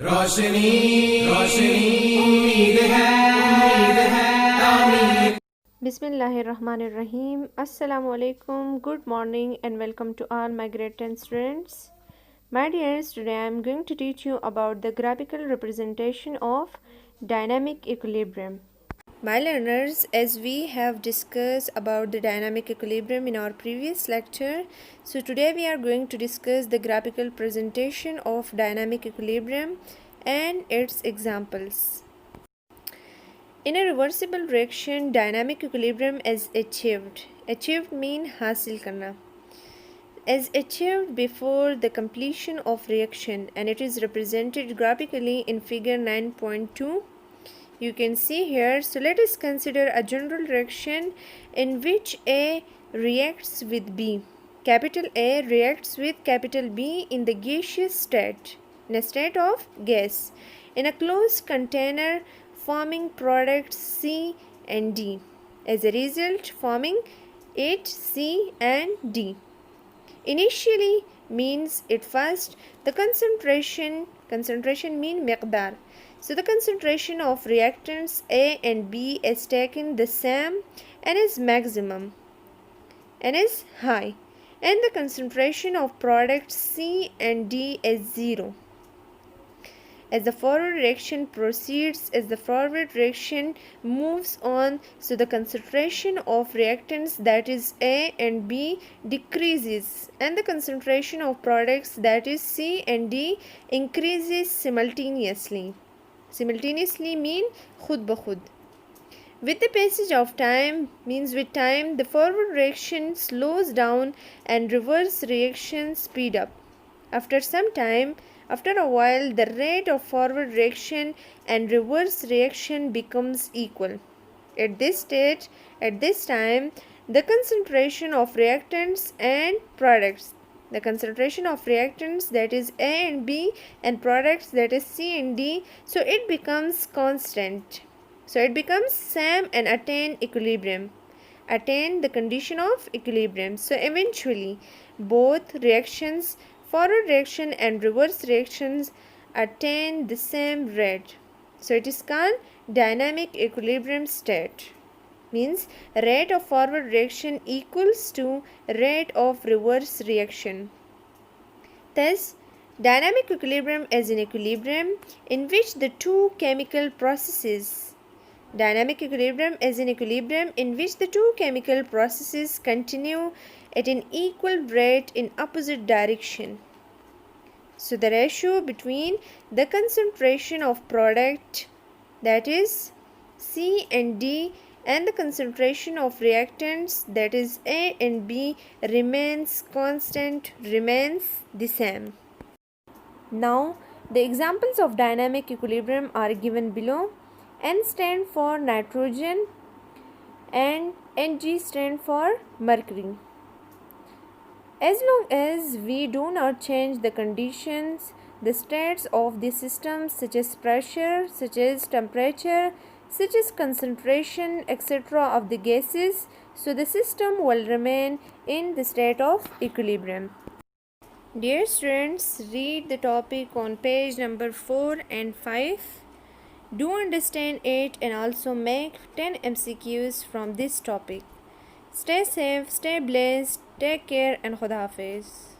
रोशनी रोशनी उम्मीद है तामीर। Bismillahirrahmanirrahim. Assalamu alaikum. Good morning and welcome to all my grade 10 students. My dears, today I am going to teach you about the graphical representation of dynamic equilibrium. My learners, as we have discussed about the dynamic equilibrium in our previous lecture, so today we are going to discuss the graphical presentation of dynamic equilibrium and its examples. In a reversible reaction, dynamic equilibrium is achieved. Achieved mean hasil karna. Is achieved before the completion of reaction, and it is represented graphically in figure 9.2. You can see here. So let us consider a general reaction in which A reacts with B. Capital A reacts with capital B in the gaseous state, in a state of gas, in a closed container, forming products C and D. As a result, forming it C and D. Initially means at first the concentration mean miqdar. So the concentration of reactants A and B is taken the same and is maximum and is high, and the concentration of products C and D is 0. As the forward reaction proceeds, as the forward reaction moves on, so the concentration of reactants, that is A and B, decreases, and the concentration of products, that is C and D, increases simultaneously. Simultaneously mean khud ba khud. With the passage of time means with time, the forward reaction slows down and reverse reaction speed up. After some time, after a while, the rate of forward reaction and reverse reaction becomes equal. At this stage, at this time, the concentration of reactants and products, the concentration of reactants, that is A and B, and products, that is C and D, so it becomes constant. So it becomes same and attain equilibrium. Attain the condition of equilibrium. So eventually, both reactions, forward reaction and reverse reactions, attain the same rate. So it is called dynamic equilibrium state. Means rate of forward reaction equals to rate of reverse reaction. Thus, dynamic equilibrium is an equilibrium in which the two chemical processes continue at an equal rate in opposite direction. So the ratio between the concentration of product, that is C and D, and the concentration of reactants, that is A and B, remains constant, remains the same. Now the examples of dynamic equilibrium are given below. N stand for nitrogen and Ng stand for mercury. As long as we do not change the conditions, the states of the system, such as pressure, such as temperature, such as concentration, etc. of the gases, so the system will remain in the state of equilibrium. Dear students, read the topic on page number 4 and 5. Do understand it and also make 10 MCQs from this topic. Stay safe, stay blessed, take care, and Khuda Hafiz.